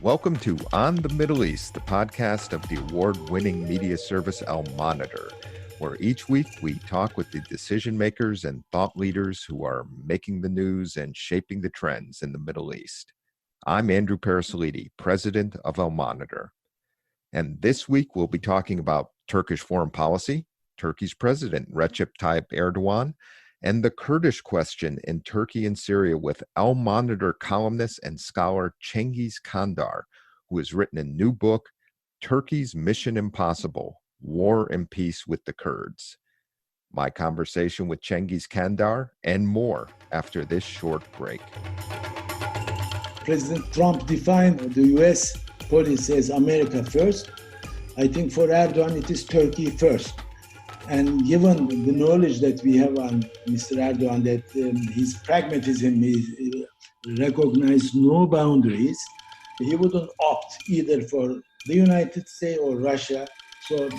Welcome to On the Middle East, the podcast of the award-winning media service Al Monitor, where each week we talk with the decision makers and thought leaders who are making the news and shaping the trends in the Middle East. I'm Andrew Parasolidi, president of Al Monitor. And this week we'll be talking about Turkish foreign policy, Turkey's president Recep Tayyip Erdogan, and the Kurdish question in Turkey and Syria with Al Monitor columnist and scholar Cengiz Candar, who has written a new book, Turkey's Mission Impossible, War and Peace with the Kurds. My conversation with Cengiz Candar and more after this short break. President Trump defined the U.S. policy as America first. I think for Erdogan it is Turkey first. And given the knowledge that we have on Mr. Erdogan, that his pragmatism recognizes no boundaries, he wouldn't opt either for the United States or Russia. So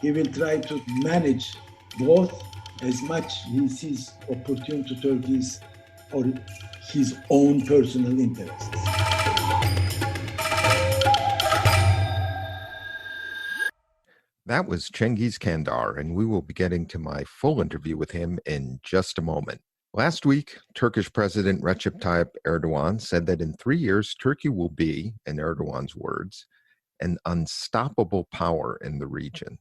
he will try to manage both as much he sees opportune to Turkey's or his own personal interests. That was Cengiz Candar, and we will be getting to my full interview with him in just a moment. Last week, Turkish President Recep Tayyip Erdogan said that in 3 years, Turkey will be, in Erdogan's words, an unstoppable power in the region.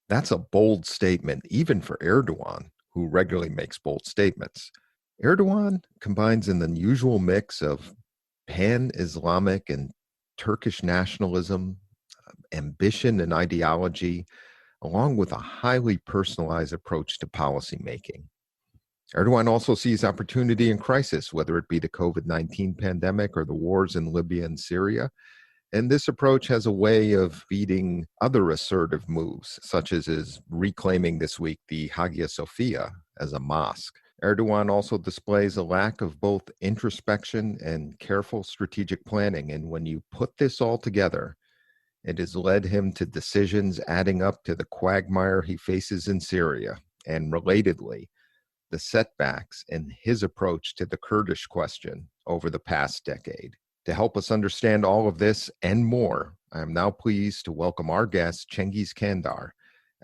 That's a bold statement, even for Erdogan, who regularly makes bold statements. Erdogan combines an unusual mix of pan-Islamic and Turkish nationalism, ambition and ideology, along with a highly personalized approach to policymaking. Erdogan also sees opportunity in crisis, whether it be the COVID-19 pandemic or the wars in Libya and Syria. And this approach has a way of feeding other assertive moves, such as his reclaiming this week the Hagia Sofia as a mosque. Erdogan also displays a lack of both introspection and careful strategic planning. And when you put this all together, it has led him to decisions adding up to the quagmire he faces in Syria, and relatedly, the setbacks in his approach to the Kurdish question over the past decade. To help us understand all of this and more, I am now pleased to welcome our guest, Cengiz Candar,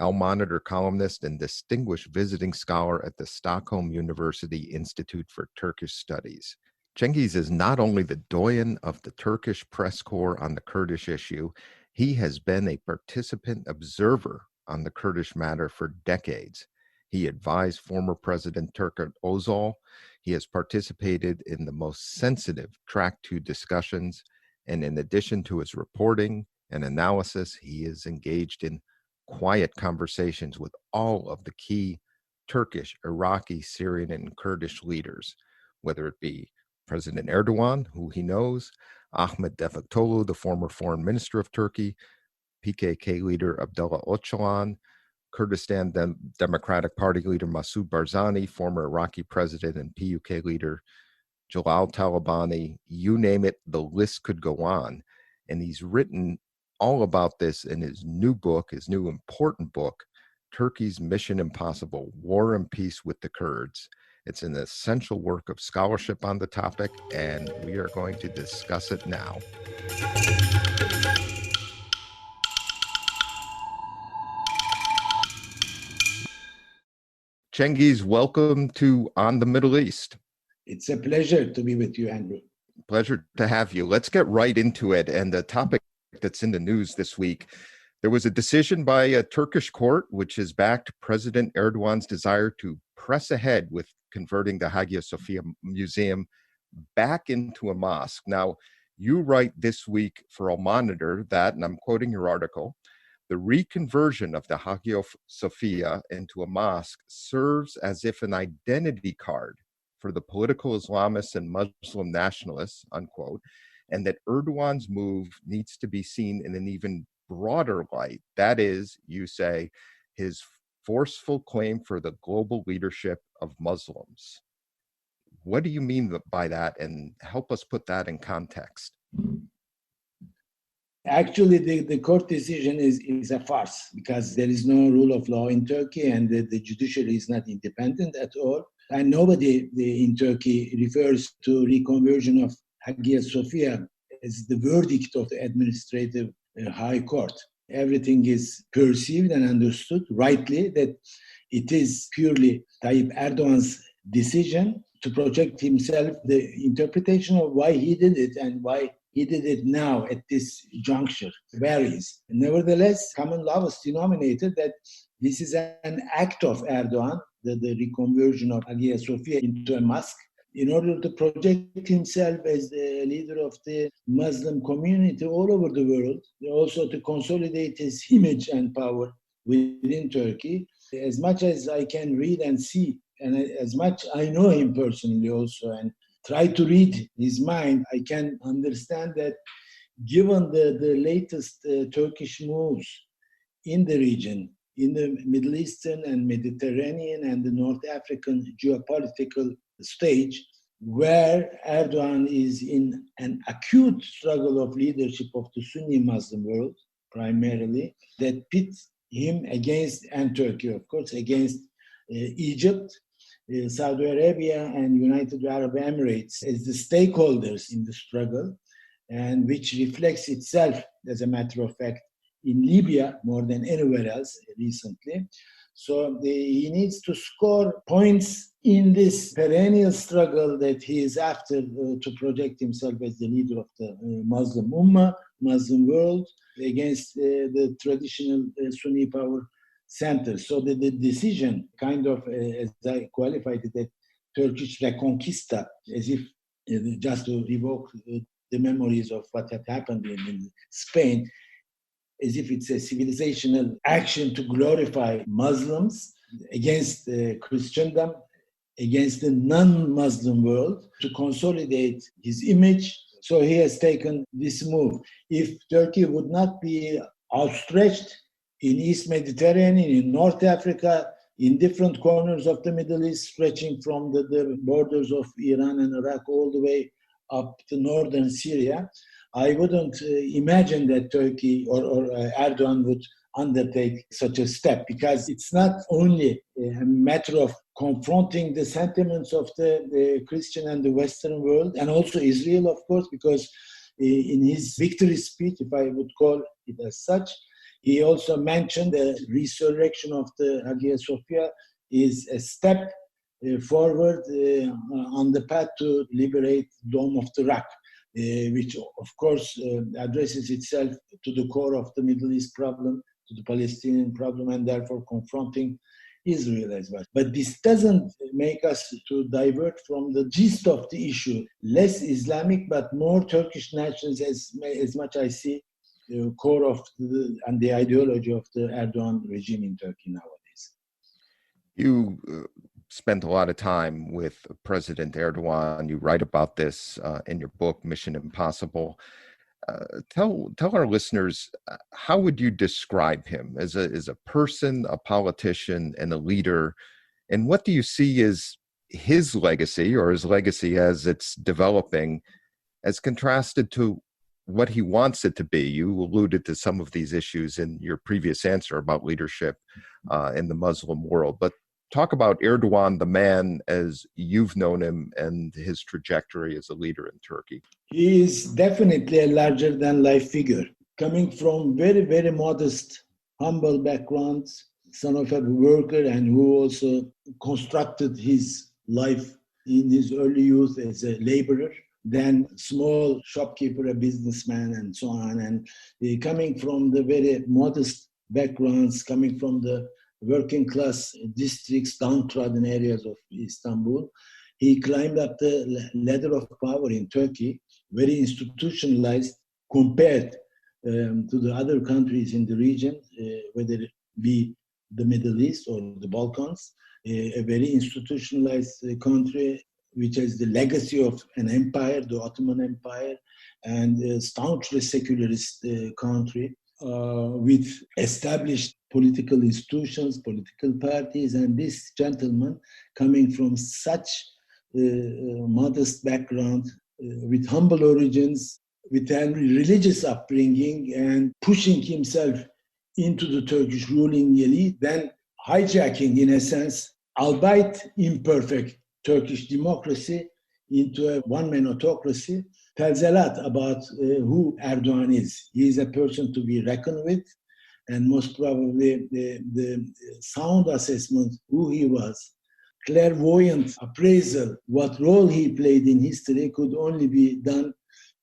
Al Monitor columnist and distinguished visiting scholar at the Stockholm University Institute for Turkish Studies. Cengiz is not only the doyen of the Turkish press corps on the Kurdish issue, he has been a participant observer on the Kurdish matter for decades. He advised former President Turgut Özal. He has participated in the most sensitive Track 2 discussions, and in addition to his reporting and analysis, he is engaged in quiet conversations with all of the key Turkish, Iraqi, Syrian, and Kurdish leaders, whether it be President Erdogan, who he knows, Ahmet Davutoglu, the former foreign minister of Turkey, PKK leader Abdullah Öcalan, Kurdistan Democratic Party leader Masoud Barzani, former Iraqi president and PUK leader Jalal Talabani, you name it, the list could go on. And he's written all about this in his new book, his new important book, Turkey's Mission Impossible, War and Peace with the Kurds. It's an essential work of scholarship on the topic, and we are going to discuss it now. Cengiz, welcome to On the Middle East. It's a pleasure to be with you, Andrew. Pleasure to have you. Let's get right into it. And the topic that's in the news this week, there was a decision by a Turkish court which has backed President Erdogan's desire to press ahead with converting the Hagia Sofia Museum back into a mosque. Now, you write this week for Al Monitor that, and I'm quoting your article, the reconversion of the Hagia Sofia into a mosque serves as if an identity card for the political Islamists and Muslim nationalists, unquote, and that Erdogan's move needs to be seen in an even broader light. That is, you say, his forceful claim for the global leadership of Muslims. What do you mean by that? And help us put that in context. Actually, the court decision is a farce because there is no rule of law in Turkey and the judiciary is not independent at all. And nobody in Turkey refers to reconversion of Hagia Sophia as the verdict of the administrative high court. Everything is perceived and understood rightly that it is purely Tayyip Erdogan's decision to project himself. The interpretation of why he did it and why he did it now at this juncture varies. Nevertheless, common law's denominator that this is an act of Erdogan, the reconversion of Hagia Sofia into a mosque, in order to project himself as the leader of the Muslim community all over the world, also to consolidate his image and power within Turkey. As much as I can read and see, and as much I know him personally also, and try to read his mind, I can understand that given the latest Turkish moves in the region, in the Middle Eastern and Mediterranean and the North African geopolitical stage, where Erdogan is in an acute struggle of leadership of the Sunni Muslim world, primarily, that pits him against, and Turkey, of course, against Egypt, Saudi Arabia, and United Arab Emirates as the stakeholders in the struggle, and which reflects itself, as a matter of fact, in Libya more than anywhere else recently. So he needs to score points in this perennial struggle that he is after to project himself as the leader of the Muslim Ummah, Muslim world, against the traditional Sunni power centers. So the decision, kind of, as I qualified it, that Turkish reconquista, as if just to evoke the memories of what had happened in Spain, as if it's a civilizational action to glorify Muslims against Christendom, against the non-Muslim world, to consolidate his image. So he has taken this move. If Turkey would not be outstretched in East Mediterranean, in North Africa, in different corners of the Middle East, stretching from the borders of Iran and Iraq all the way up to northern Syria, I wouldn't imagine that Turkey or Erdogan would undertake such a step, because it's not only a matter of confronting the sentiments of the Christian and the Western world, and also Israel, of course, because in his victory speech, if I would call it as such, he also mentioned the resurrection of the Hagia Sophia is a step forward on the path to liberate Dome of the Rock, which of course addresses itself to the core of the Middle East problem, to the Palestinian problem, and therefore confronting Israel as well. But this doesn't make us to divert from the gist of the issue. Less Islamic, but more Turkish nationals, as much I see the core of and the ideology of the Erdogan regime in Turkey nowadays. You spent a lot of time with President Erdogan. You write about this in your book, Mission Impossible. Tell our listeners, how would you describe him as a person, a politician, and a leader? And what do you see as his legacy, or his legacy as it's developing, as contrasted to what he wants it to be? You alluded to some of these issues in your previous answer about leadership in the Muslim world, but talk about Erdogan, the man, as you've known him, and his trajectory as a leader in Turkey. He is definitely a larger-than-life figure, coming from very, very modest, humble backgrounds, son of a worker, and who also constructed his life in his early youth as a laborer, then small shopkeeper, a businessman, and so on. And coming from the very modest backgrounds, coming from the working class districts, downtrodden areas of Istanbul, he climbed up the ladder of power in Turkey, very institutionalized compared to the other countries in the region, whether it be the Middle East or the Balkans, a very institutionalized country which has the legacy of an empire, the Ottoman Empire, and a staunchly secularist country with established political institutions, political parties, and this gentleman coming from such modest background, with humble origins, with a religious upbringing, and pushing himself into the Turkish ruling elite, then hijacking, in a sense, albeit imperfect, Turkish democracy into a one-man autocracy, tells a lot about who Erdogan is. He is a person to be reckoned with, and most probably the sound assessment who he was, clairvoyant appraisal, what role he played in history could only be done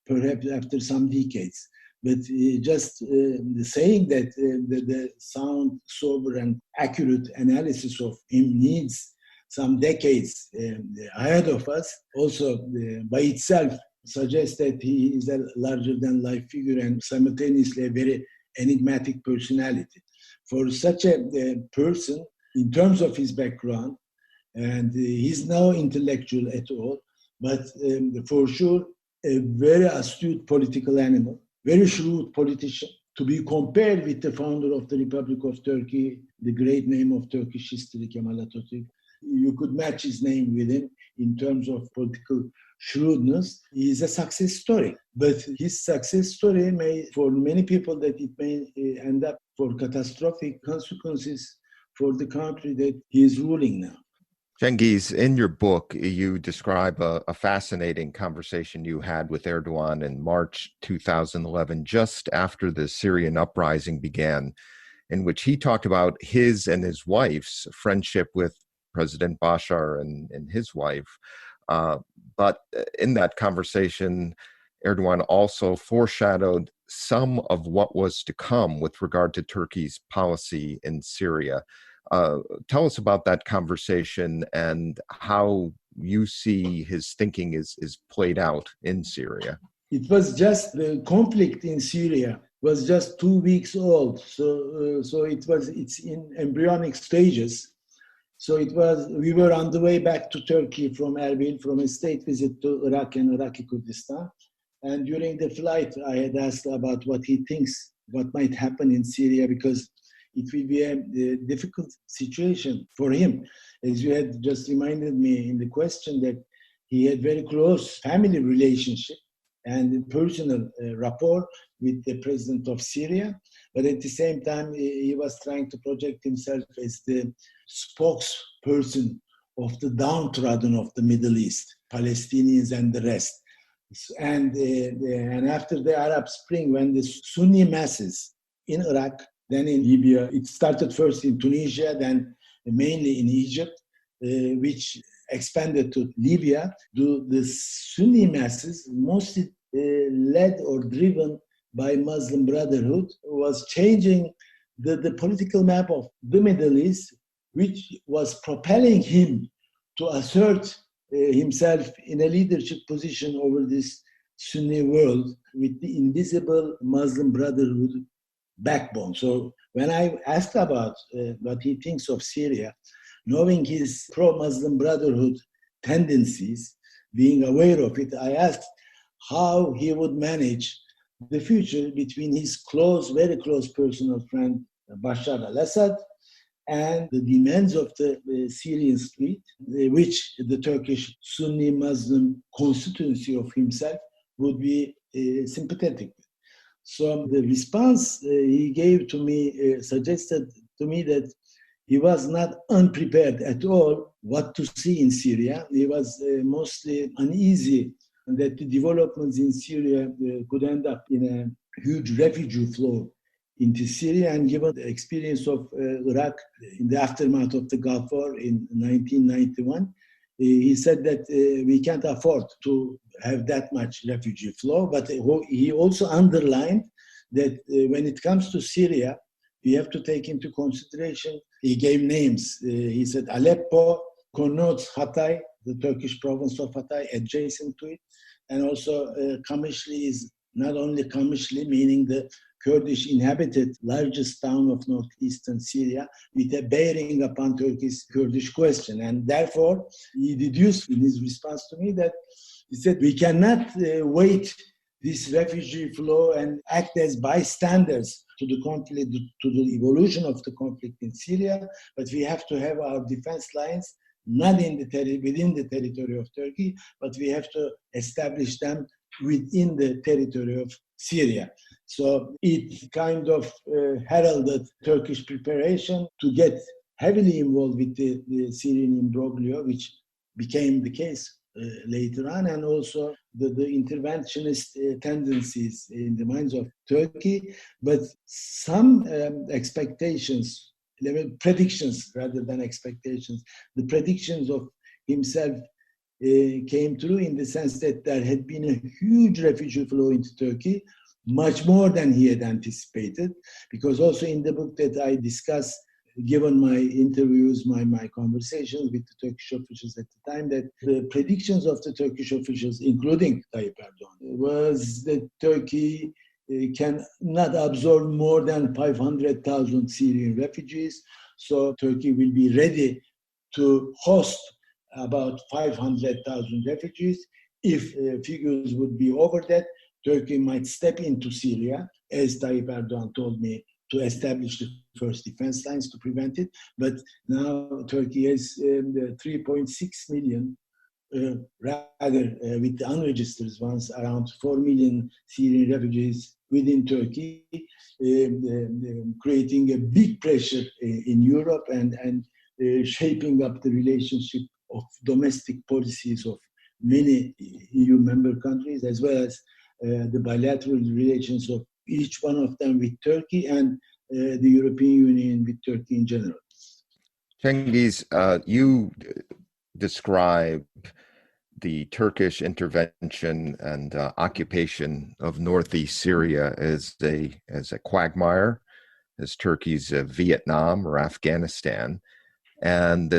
perhaps after some decades. But just saying that the sound, sober, and accurate analysis of him needs some decades ahead of us, also by itself suggests that he is a larger-than-life figure and simultaneously a very enigmatic personality. For such a person, in terms of his background, and he's no intellectual at all, but for sure, a very astute political animal, very shrewd politician, to be compared with the founder of the Republic of Turkey, the great name of Turkish history, Kemal Atatürk. You could match his name with him in terms of political shrewdness. He is a success story. But his success story may, for many people, that it may end up for catastrophic consequences for the country that he is ruling now. Cengiz, in your book, you describe a fascinating conversation you had with Erdogan in March 2011, just after the Syrian uprising began, in which he talked about his and his wife's friendship with President Bashar and his wife. But in that conversation, Erdogan also foreshadowed some of what was to come with regard to Turkey's policy in Syria. Tell us about that conversation and how you see his thinking is played out in Syria. It was just the conflict in Syria was just 2 weeks old, so it's in embryonic stages. So we were on the way back to Turkey from Erbil, from a state visit to Iraq and Iraqi Kurdistan. And during the flight, I had asked about what he thinks, what might happen in Syria, because it will be a difficult situation for him. As you had just reminded me in the question, that he had very close family relationship and personal rapport with the president of Syria. But at the same time, he was trying to project himself as the spokesperson of the downtrodden of the Middle East, Palestinians and the rest. And after the Arab Spring, when the Sunni masses in Iraq, then in Libya, it started first in Tunisia, then mainly in Egypt, which expanded to Libya. The Sunni masses, mostly led or driven by Muslim Brotherhood, was changing the political map of the Middle East, which was propelling him to assert himself in a leadership position over this Sunni world with the invisible Muslim Brotherhood backbone. So when I asked about what he thinks of Syria, knowing his pro-Muslim Brotherhood tendencies, being aware of it, I asked how he would manage the future between his very close personal friend Bashar al-Assad and the demands of the Syrian state, which the Turkish Sunni Muslim constituency of himself would be sympathetic with. So the response he gave to me suggested to me that he was not unprepared at all what to see in Syria. He was mostly uneasy that the developments in Syria could end up in a huge refugee flow into Syria. And given the experience of Iraq in the aftermath of the Gulf War in 1991, he said that we can't afford to have that much refugee flow. But he also underlined that when it comes to Syria, we have to take into consideration, he gave names. He said Aleppo connotes Hatay, the Turkish province of Hatay, adjacent to it. And also Kamishli is not only Kamishli, meaning the Kurdish inhabited largest town of northeastern Syria, with a bearing upon Turkey's Kurdish question. And therefore, he deduced in his response to me that he said, we cannot wait this refugee flow and act as bystanders to the conflict, to the evolution of the conflict in Syria, but we have to have our defense lines not within the territory of Turkey, but we have to establish them within the territory of Syria. So it kind of heralded Turkish preparation to get heavily involved with the Syrian imbroglio, which became the case later on, and also the interventionist tendencies in the minds of Turkey. But some expectations, predictions rather than expectations, the predictions of himself came true in the sense that there had been a huge refugee flow into Turkey, much more than he had anticipated, because also in the book that I discuss, given my interviews, my conversations with the Turkish officials at the time, that the predictions of the Turkish officials, including Tayyip Erdogan, was that Turkey can not absorb more than 500,000 Syrian refugees. So Turkey will be ready to host about 500,000 refugees. If figures would be over that, Turkey might step into Syria, as Tayyip Erdogan told me, to establish the first defense lines to prevent it. But now Turkey has 3.6 million, rather with the unregistered ones, around 4 million Syrian refugees within Turkey, creating a big pressure in Europe and shaping up the relationship of domestic policies of many EU member countries, as well as the bilateral relations of each one of them with Turkey and the European Union with Turkey in general. Cengiz, you describe the Turkish intervention and occupation of northeast Syria as a quagmire, as Turkey's Vietnam or Afghanistan, and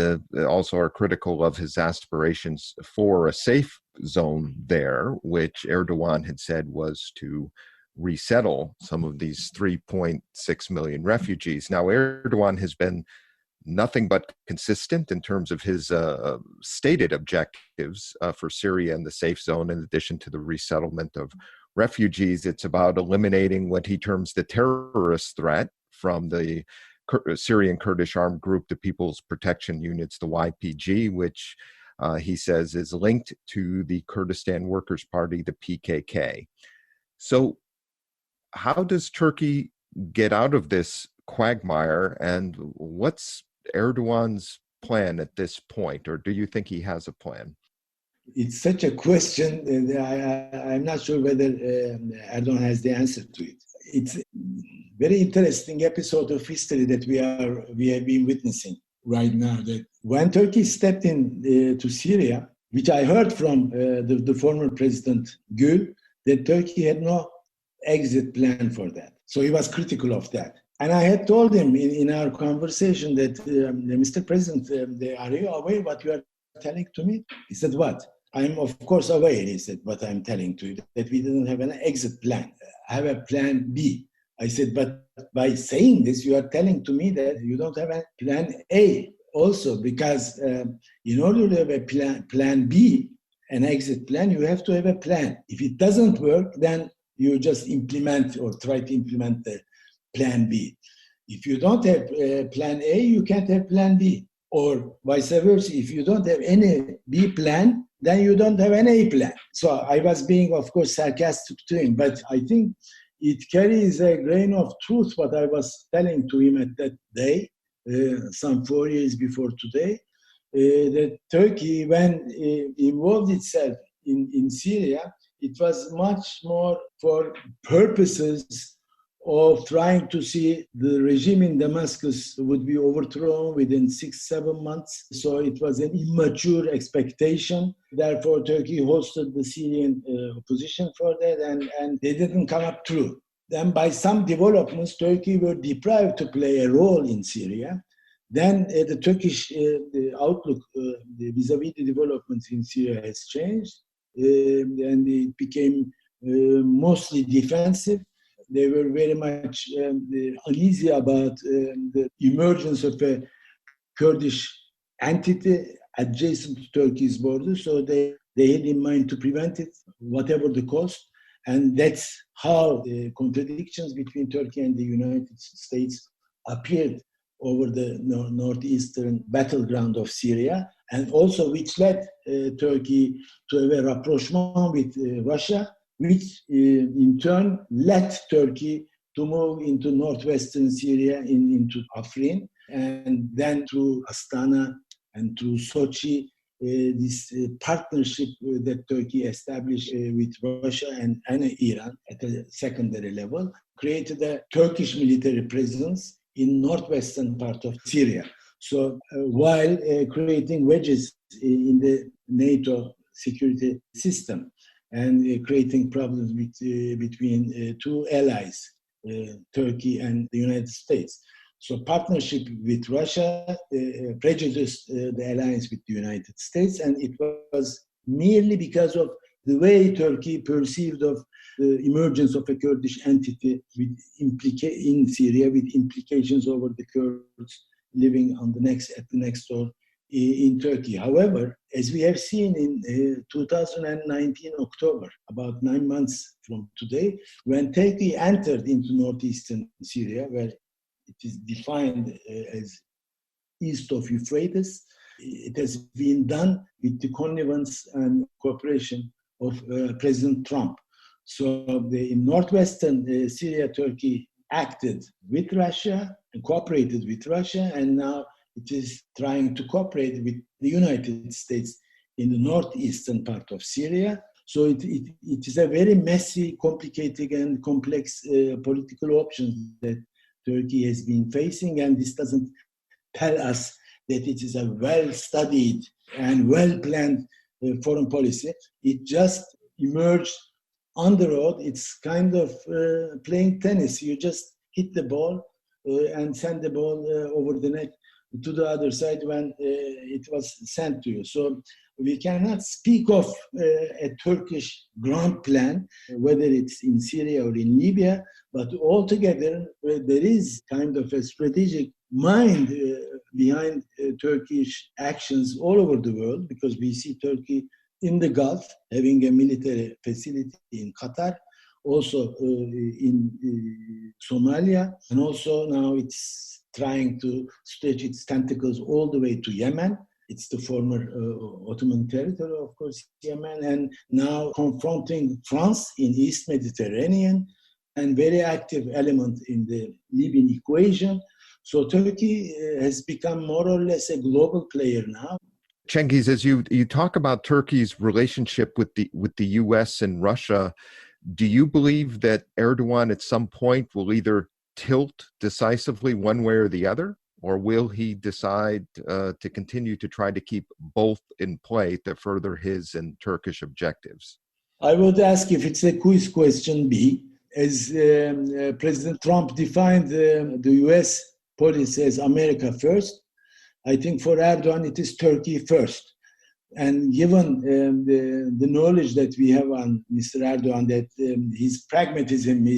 also are critical of his aspirations for a safe zone there, which Erdogan had said was to resettle some of these 3.6 million refugees. Now, Erdogan has been nothing but consistent in terms of his stated objectives for Syria and the safe zone. In addition to the resettlement of refugees, it's about eliminating what he terms the terrorist threat from the Syrian Kurdish armed group, the People's Protection Units, the YPG, which he says is linked to the Kurdistan Workers' Party, the PKK. So how does Turkey get out of this quagmire, and what's Erdogan's plan at this point, or do you think he has a plan? It's such a question, I'm not sure whether Erdogan has the answer to it. It's a very interesting episode of history that we have been witnessing right now. That when Turkey stepped in to Syria, which I heard from the former President Gül, that Turkey had no exit plan for that. So he was critical of that. And I had told him in our conversation that, Mr. President, are you aware what you are telling to me? He said, what? I'm of course aware, he said, what I'm telling to you, that we didn't have an exit plan. I have a plan B. I said, but by saying this, you are telling to me that you don't have a plan A also, because in order to have a plan B, an exit plan, you have to have a plan. If it doesn't work, then you just implement or try to implement the plan B. If you don't have plan A, you can't have plan B. Or vice versa, if you don't have any B plan, then you don't have an A plan. So I was being, of course, sarcastic to him, but I think it carries a grain of truth what I was telling to him at that day, some 4 years before today, that Turkey, when involved itself in Syria, it was much more for purposes of trying to see the regime in Damascus would be overthrown within 6-7 months. So it was an immature expectation. Therefore, Turkey hosted the Syrian opposition for that, and they didn't come up true. Then by some developments, Turkey were deprived to play a role in Syria. Then the Turkish outlook vis-a-vis the developments in Syria has changed, and it became mostly defensive. They were very much uneasy about the emergence of a Kurdish entity adjacent to Turkey's border, so they had in mind to prevent it, whatever the cost. And that's how the contradictions between Turkey and the United States appeared over the northeastern battleground of Syria, and also which led Turkey to a rapprochement with Russia, which in turn led Turkey to move into northwestern Syria, into Afrin, and then through Astana and through Sochi this partnership that Turkey established with Russia and Iran at a secondary level created a Turkish military presence in northwestern part of Syria. So while creating wedges in the NATO security system and creating problems between two allies, Turkey and the United States. So partnership with Russia prejudiced the alliance with the United States, and it was merely because of the way Turkey perceived of the emergence of a Kurdish entity with in Syria, with implications over the Kurds living at the next door in Turkey. However, as we have seen in 2019 October, about 9 months from today, when Turkey entered into northeastern Syria, where it is defined as east of Euphrates, it has been done with the connivance and cooperation of President Trump. So in northwestern Syria, Turkey acted with Russia and cooperated with Russia, and now it is trying to cooperate with the United States in the northeastern part of Syria. So it is a very messy, complicated, and complex political options that Turkey has been facing, and this doesn't tell us that it is a well-studied and well-planned foreign policy. It just emerged on the road. It's kind of playing tennis. You just hit the ball and send the ball over the net to the other side when it was sent to you. So we cannot speak of a Turkish ground plan, whether it's in Syria or in Libya, but altogether there is kind of a strategic mind behind Turkish actions all over the world, because we see Turkey in the Gulf having a military facility in Qatar, also in Somalia, and also now it's trying to stretch its tentacles all the way to Yemen. It's the former Ottoman territory, of course, Yemen, and now confronting France in East Mediterranean, and very active element in the Libyan equation. So Turkey has become more or less a global player now. Cengiz, as you talk about Turkey's relationship with the U.S. and Russia, do you believe that Erdogan at some point will either tilt decisively one way or the other, or will he decide to continue to try to keep both in play to further his and Turkish objectives? I would ask if it's a quiz question B, as President Trump defined the U.S. policy as America first. I think for Erdogan it is Turkey first. And given the knowledge that we have on Mr. Erdogan, that his pragmatism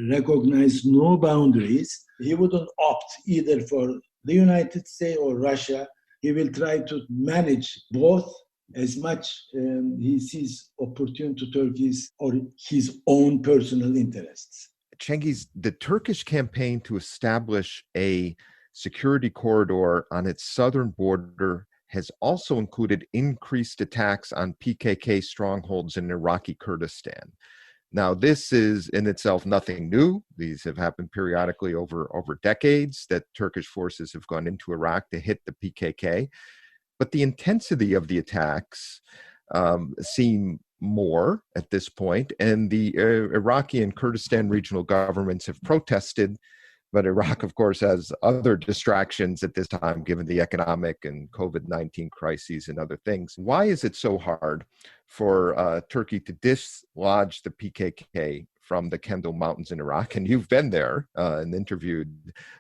recognizes no boundaries, he wouldn't opt either for the United States or Russia. He will try to manage both as much he sees opportune to Turkey's or his own personal interests. Cengiz, the Turkish campaign to establish a security corridor on its southern border has also included increased attacks on PKK strongholds in Iraqi Kurdistan. Now, this is in itself nothing new. These have happened periodically over decades, that Turkish forces have gone into Iraq to hit the PKK. But the intensity of the attacks seem more at this point, and the Iraqi and Kurdistan regional governments have protested. But Iraq, of course, has other distractions at this time, given the economic and COVID-19 crises and other things. Why is it so hard for Turkey to dislodge the PKK from the Kendal Mountains in Iraq? And you've been there and interviewed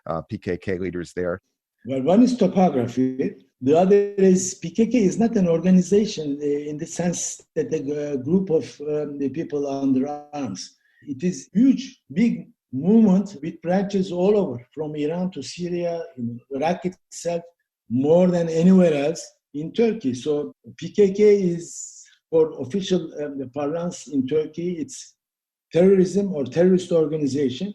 PKK leaders there. Well, one is topography. The other is PKK is not an organization in the sense that a group of the people under arms. It is huge, big movement with branches all over, from Iran to Syria, in Iraq itself, more than anywhere else in Turkey. So PKK is, for official parlance in Turkey, it's terrorism or terrorist organization.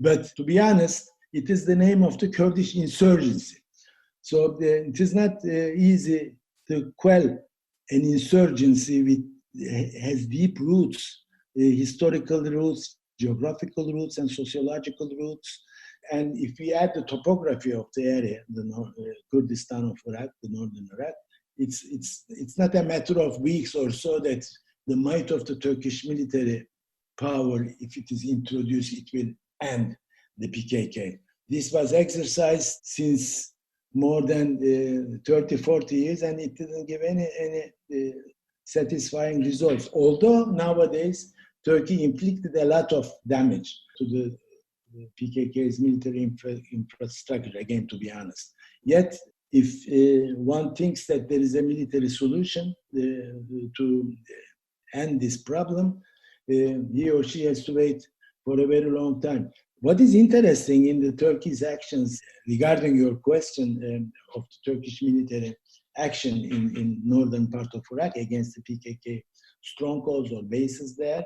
But to be honest, it is the name of the Kurdish insurgency. So it is not easy to quell an insurgency which has deep roots, historical roots, geographical roots, and sociological roots. And if we add the topography of the area, the Kurdistan of Iraq, the northern Iraq, it's not a matter of weeks or so that the might of the Turkish military power, if it is introduced, it will end the PKK. This was exercised since more than 30, 40 years, and it didn't give any satisfying results. Although nowadays, Turkey inflicted a lot of damage to the PKK's military infrastructure, again, to be honest. Yet, if one thinks that there is a military solution to end this problem, he or she has to wait for a very long time. What is interesting in the Turkey's actions regarding your question of the Turkish military action in northern part of Iraq against the PKK strongholds or bases there,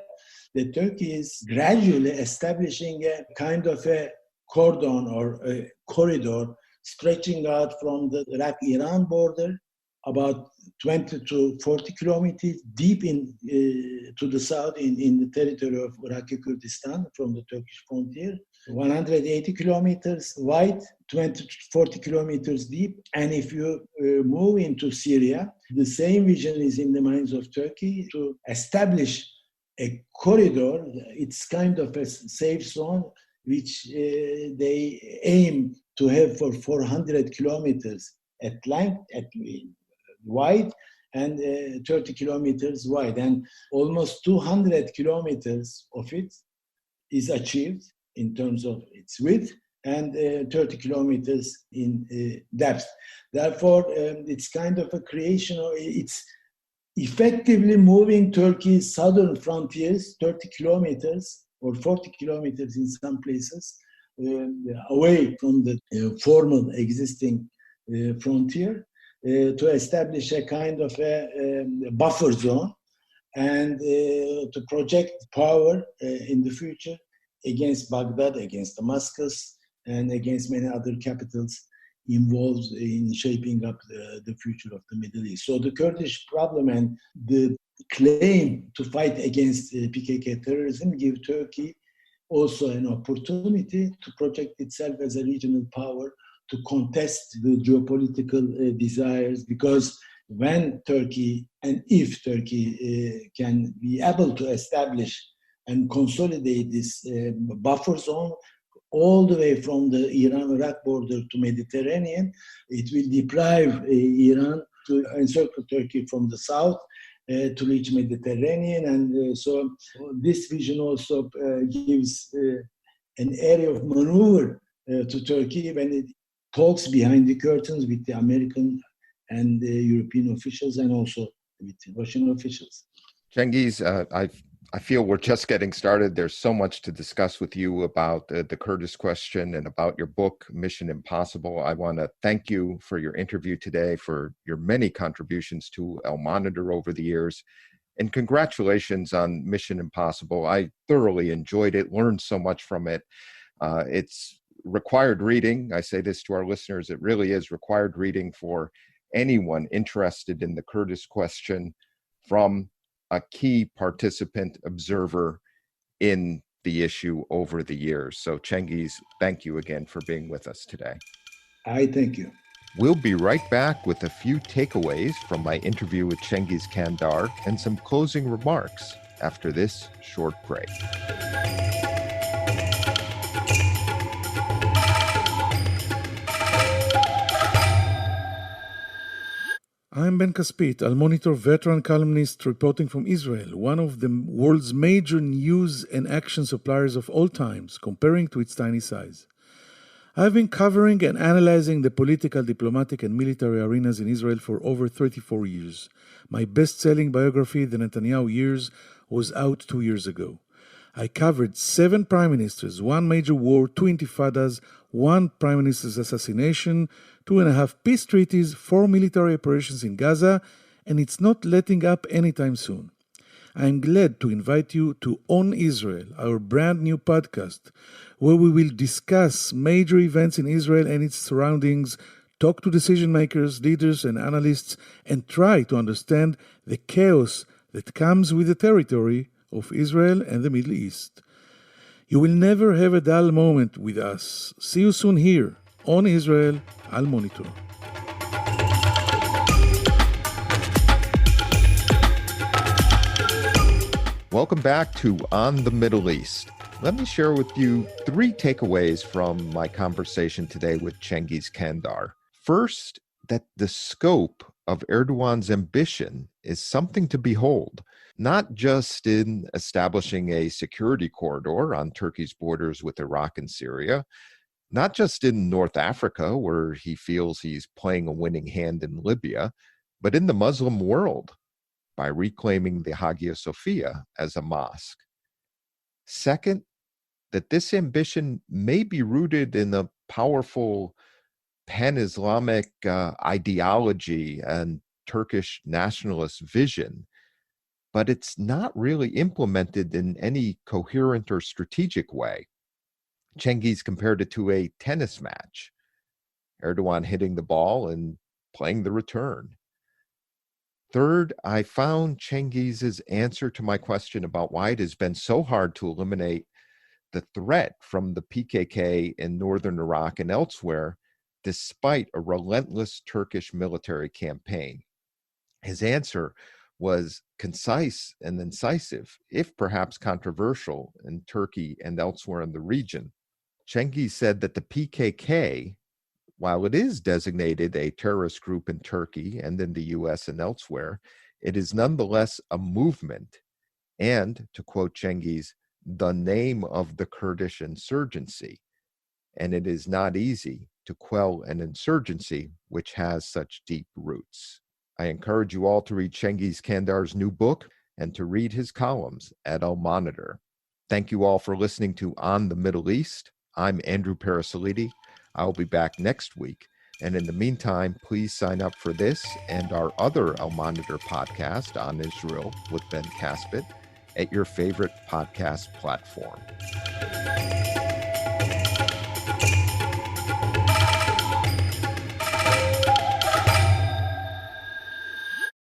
that Turkey is gradually establishing a kind of a cordon or a corridor stretching out from the Iraq-Iran border about 20 to 40 kilometers deep to the south in the territory of Iraqi Kurdistan from the Turkish frontier, 180 kilometers wide, 20 to 40 kilometers deep. And if you move into Syria, the same vision is in the minds of Turkey to establish a corridor. It's kind of a safe zone which they aim to have for 400 kilometers at length, wide, and 30 kilometers wide. And almost 200 kilometers of it is achieved in terms of its width and 30 kilometers in depth. Therefore, it's kind of a creation, it's effectively moving Turkey's southern frontiers 30 kilometers or 40 kilometers in some places away from the formal existing frontier to establish a kind of a buffer zone and to project power in the future against Baghdad, against Damascus, and against many other capitals involved in shaping up the future of the Middle East. So the Kurdish problem and the claim to fight against PKK terrorism give Turkey also an opportunity to project itself as a regional power to contest the geopolitical desires, because when Turkey, and if Turkey can be able to establish and consolidate this buffer zone all the way from the Iran-Iraq border to Mediterranean, it will deprive Iran to encircle Turkey from the south to reach Mediterranean. And so this vision also gives an area of maneuver to Turkey when it talks behind the curtains with the American and the European officials and also with the Russian officials. Cengiz, I feel we're just getting started. There's so much to discuss with you about the Kurdish question and about your book, Mission Impossible. I want to thank you for your interview today, for your many contributions to El Monitor over the years, and congratulations on Mission Impossible. I thoroughly enjoyed it, learned so much from it. It's required reading. I say this to our listeners, it really is required reading for anyone interested in the Kurdish question from a key participant observer in the issue over the years. So Cengiz, thank you again for being with us today. I thank you. We'll be right back with a few takeaways from my interview with Cengiz Candar and some closing remarks after this short break. I'm Ben Caspit, Al Monitor veteran columnist reporting from Israel, one of the world's major news and action suppliers of all times, comparing to its tiny size. I've been covering and analyzing the political, diplomatic, and military arenas in Israel for over 34 years. My best-selling biography, The Netanyahu Years, was out 2 years ago. I covered 7 prime ministers, 1 major war, 2 intifadas, 1 prime minister's assassination, 2.5 peace treaties, 4 military operations in Gaza, and it's not letting up anytime soon. I'm glad to invite you to On Israel, our brand new podcast, where we will discuss major events in Israel and its surroundings, talk to decision makers, leaders, and analysts, and try to understand the chaos that comes with the territory of Israel and the Middle East. You will never have a dull moment with us. See you soon here on Israel, Al Monitor. Welcome back to On the Middle East. Let me share with you 3 takeaways from my conversation today with Cengiz Candar. First, that the scope of Erdogan's ambition is something to behold, not just in establishing a security corridor on Turkey's borders with Iraq and Syria, not just in North Africa, where he feels he's playing a winning hand in Libya, but in the Muslim world by reclaiming the Hagia Sofia as a mosque. Second, that this ambition may be rooted in a powerful pan-Islamic ideology and Turkish nationalist vision, but it's not really implemented in any coherent or strategic way. Cengiz compared it to a tennis match, Erdogan hitting the ball and playing the return. Third, I found Cengiz's answer to my question about why it has been so hard to eliminate the threat from the PKK in northern Iraq and elsewhere, despite a relentless Turkish military campaign. His answer was concise and incisive, if perhaps controversial, in Turkey and elsewhere in the region. Cengiz said that the PKK, while it is designated a terrorist group in Turkey and in the US and elsewhere, it is nonetheless a movement. And, to quote Cengiz, the name of the Kurdish insurgency. And it is not easy to quell an insurgency which has such deep roots. I encourage you all to read Cengiz Candar's new book and to read his columns at Al Monitor. Thank you all for listening to On the Middle East. I'm Andrew Parasiliti. I'll be back next week. And in the meantime, please sign up for this and our other Al Monitor podcast on Israel with Ben Caspit at your favorite podcast platform.